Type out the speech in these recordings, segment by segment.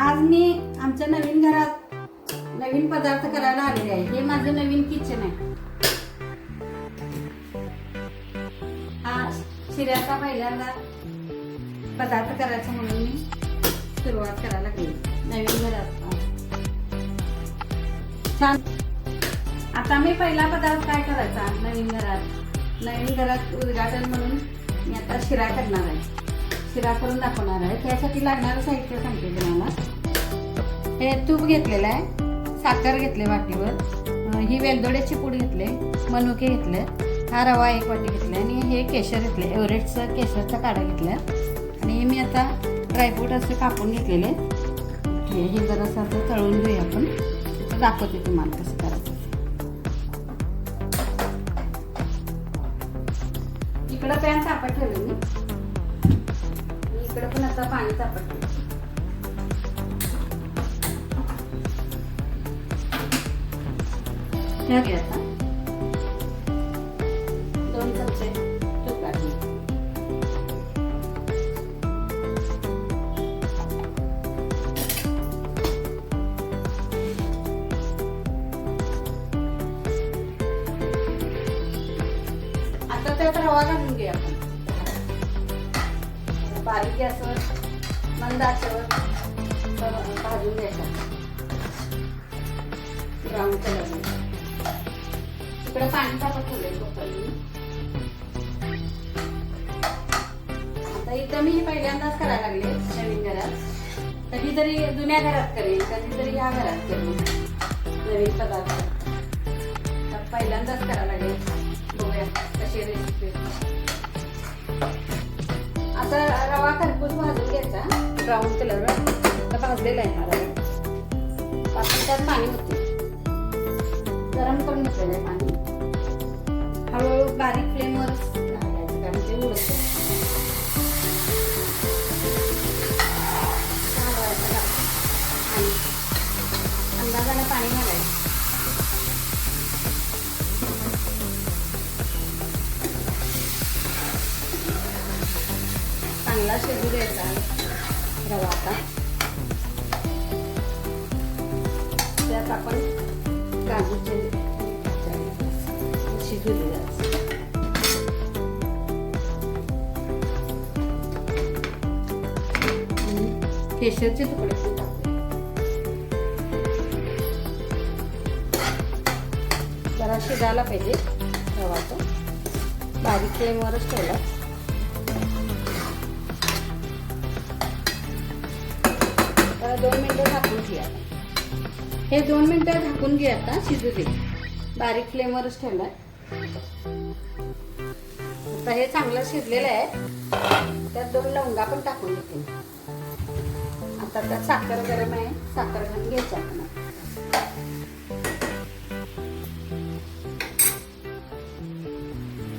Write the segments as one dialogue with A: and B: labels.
A: आज मी आमच्या नवीन घरात नवीन पदार्थ करायला आलेले आहे. हे माझं नवीन किचन आहे. हा शिऱ्याचा पहिल्यांदा पदार्थ करायचा म्हणून मी सुरुवात करायला गेली नवीन घरात. छान. आता मी पहिला पदार्थ काय करायचा नवीन घरात उद्घाटन म्हणून मी आता शिरा करणार आहे. शिरा करून दाखवणार आहे. त्यासाठी लागणारं साहित्य सांगते तुम्हाला. हे तूप घेतलेलं आहे, साखर घेतले वाटीवर, ही वेलदोड्याची पूड घेतले, मनुके घेतले, हा रवा 1 वाटी घेतला आणि हे केशर घेतले, एव्हरेस्टचं केशरचा काढा घेतला आणि मी आता ड्रायफ्रूट असे कापून घेतलेले. हे जरासं आता तळून घेऊया आपण. दाखवते तुम्हाला कसं करायचं. इकडं पॅन तापत ठेवले मी, इकडं पण आता पाणी तापत ठेवलं. आता 2 चमचे तूप टाकले. आता त्यात रवा घालून घेऊया आपण. बारीक गॅसवर मंद आचेवर भाजून घ्यायचा ब्राऊन कलर. इकडे पाणी तापत ठेवलंय. आता इथं मी पहिल्यांदाच करायला लागले नवीन घरात. कधीतरी जुन्या घरात करेन, कधीतरी या घरात करेन नवीन पदार्थ. तर पहिल्यांदाच करायला लागले. बघूया कशी रेसिपी. आता रवा खरपूस भाजून घ्यायचा ब्राऊन कलरवर. तर भाजलेला आहे हा रवा. पासून त्यात पाणी होते, गरम करून घेतलेलं आहे पाणी. हळूहळू बारीक फ्लेमवर घालायचं कारण ते उडत अंदाजाने पाणी घालायचं. चांगला शिजू द्यायचा रवा. आता त्यात आपण काजूचे शिजू द्यायचं. केशरचे तुकडे पण टाकले. जरा शिजायला पाहिजे रवाचं. बारीक फ्लेमवरच ठेवला. तर 2 मिनिटं झाकून घ्या. हे 2 मिनिटं झाकून घे. आता शिजू दे. बारीक फ्लेमवरच ठेवलाय. आता हे चांगलं शिजलेलं आहे. त्यात 2 लवंगा पण टाकून घेते. आता त्यात साखर गरम आहे, साखर घालून घ्यायची आपण.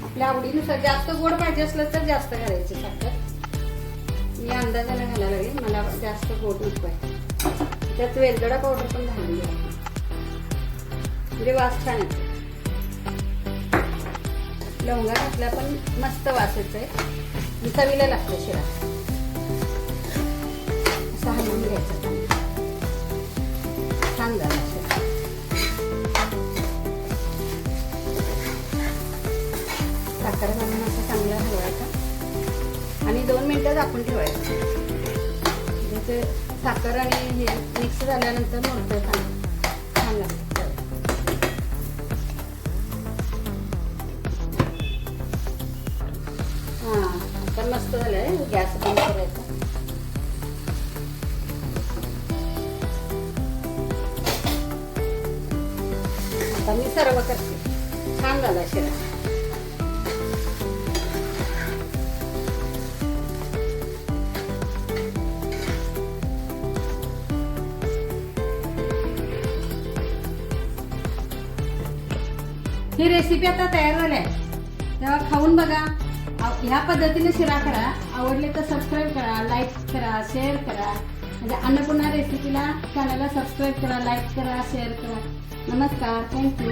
A: आपल्या आवडीनुसार जास्त गोड पाहिजे असलं तर जास्त घालायची साखर. मी अंदाजाने घालायला लागेल, मला जास्त गोड नको आहे. त्यात वेलदोडा पावडर पण घालून घ्या म्हणजे वास छान येतो. लवंगा घातल्या पण मस्त वास येतोय. चवीला लागतो शिरा. असं हलवून घ्यायचं. छान झाला शिरा. साखर घालून असं चांगला हलवायचा आणि 2 मिनिटं झाकून ठेवायचं. म्हणजे साखर आणि हे मिक्स झाल्यानंतर मोडतं छान लागतं. आता मस्त झालंय. गॅस बंद करायचा. आता मी सर्व करते. छान झाला शिरा. ही रेसिपी आता तयार झाली आहे. तेव्हा खाऊन बघा. ह्या पद्धतीने शिरा करा. आवडले तर सबस्क्राईब करा, लाईक करा, शेअर करा. म्हणजे अन्नपूर्णा रेसिपीला चॅनलला सबस्क्राईब करा, लाईक करा, शेअर करा. नमस्कार. थँक्यू.